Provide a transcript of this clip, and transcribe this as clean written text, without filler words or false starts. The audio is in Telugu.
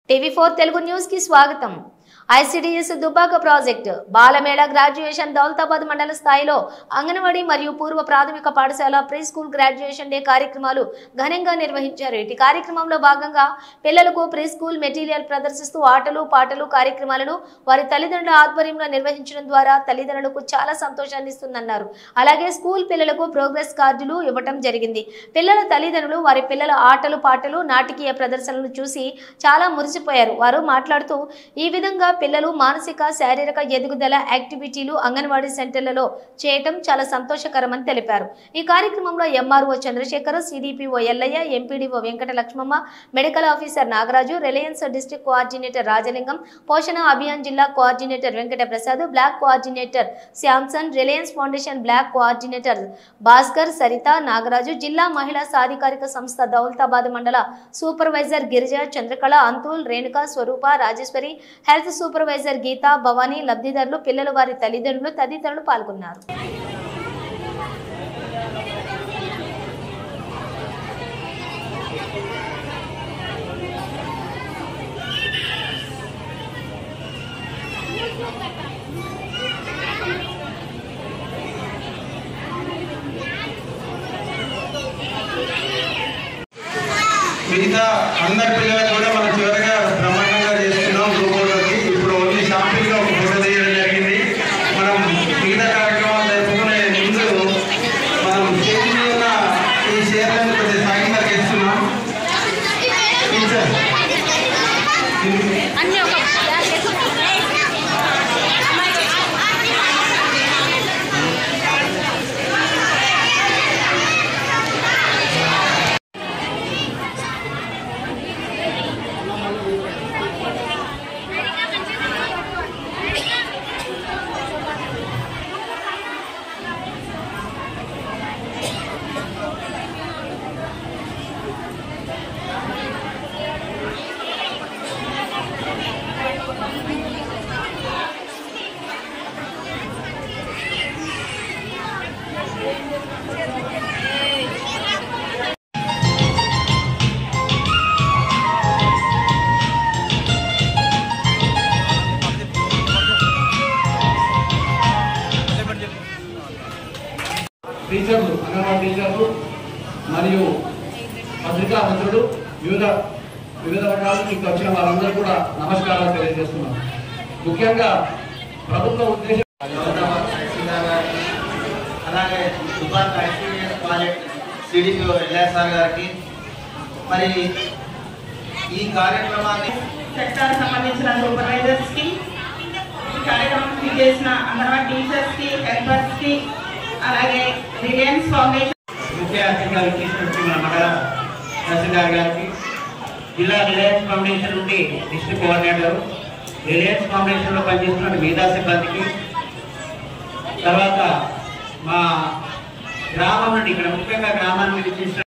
టీవీ4 తెలుగు న్యూస్ కి స్వాగతం। ఐసిడిఎస్ దుబ్బాక ప్రాజెక్టు బాలమేళ గ్రాడ్యుయేషన్ దౌలతాబాద్ మండల స్థాయిలో అంగన్వాడీ మరియు పూర్వ ప్రాథమిక పాఠశాల ప్రీ స్కూల్ గ్రాడ్యుయేషన్ డే కార్యక్రమాలు ఘనంగా నిర్వహించారు। ఈ కార్యక్రమంలో భాగంగా పిల్లలకు ప్రీ స్కూల్ మెటీరియల్ ప్రదర్శిస్తూ ఆటలు పాటలు కార్యక్రమాలను వారి తల్లిదండ్రుల ఆధ్వర్యంలో నిర్వహించడం ద్వారా తల్లిదండ్రులకు చాలా సంతోషాన్ని ఇస్తుందన్నారు। అలాగే స్కూల్ పిల్లలకు ప్రోగ్రెస్ కార్డులు ఇవ్వడం జరిగింది। పిల్లల తల్లిదండ్రులు వారి పిల్లల ఆటలు పాటలు నాటకీయ ప్రదర్శనలను చూసి చాలా మురిసిపోయారు। వారు మాట్లాడుతూ ఈ విధంగా పిల్లలు మానసిక శారీరక ఎదుగుదల యాక్టివిటీలు అంగన్వాడీ సెంటర్లలో చేయటం చాలా సంతోషకరమని తెలిపారు। ఈ కార్యక్రమంలో MRO Chandrashekar, CDPO Yellaiah, MPDO Venkata Lakshmamma, medical officer Nagaraju, Reliance district coordinator Rajalingam, Poshan Abhiyan జిల్లా coordinator Venkata Prasad, block coordinator Samson, Reliance foundation block coordinator Bhaskar, Saritha, Nagaraju, జిల్లా మహిళా సాధికారిక సంస్థ దౌలతాబాద్ మండల supervisor Girija, Chandrakala, Anthul, Renuka, Swarupa, Rajeshwari, health supervisor Geetha, Bhavani, లబ్ధిదారులు, పిల్లలు, వారి తల్లిదండ్రులు తదితరులు పాల్గొన్నారు। మిగతా అందరి పిల్లలకు కూడా మనం చివరిగా బ్రహ్మాండంగా చేస్తున్నాం గ్రూపులోకి। ఇప్పుడు ఓన్లీ షాపింగ్లో ఒక ఫోటో తీయడం జరిగింది। మనం మిగతా కార్యక్రమాలు జరుపుకునే ముందు మనం స్టేజ్ మీద ఉన్న ఈ షేర్లను కొద్దిగా సాగి వరకు ఇస్తున్నాం। టీచర్ టీచర్లు, అంగన్వాడీ టీచర్లు మరియు పత్రికా మిత్రులు, వివిధ రకాలకు ఇక్కడ వచ్చిన వారందరూ కూడా నమస్కారాలు తెలియజేస్తున్నాం। ముఖ్యంగా ప్రభుత్వ ఉద్దేశం అలాగే Dubbaka ICDS project CDPO LSR గారికి మరి ఈ కార్యక్రమాన్ని సెక్టార్ సంబంధించిన సూపర్వైజర్స్ కి, ఈ కార్యక్రమం చేసిన అంగన్వాడీ టీచర్స్ కి, హెల్పర్స్ కి, అలాగే రిలయన్స్ ఫౌండేషన్ ముఖ్య అతిథిగా తీసుకొచ్చిన మండల తహసీల్దార్ గారికి, జిల్లా రిలయన్స్ ఫౌండేషన్ నుండి డిస్ట్రిక్ట్ కోఆర్డినేటర్, రిలయన్స్ ఫౌండేషన్లో పనిచేస్తున్న మిగతా సిబ్బందికి, తర్వాత మా గ్రామం నుండి ఇక్కడ ముఖ్యంగా గ్రామాన్ని విచ్చేసిన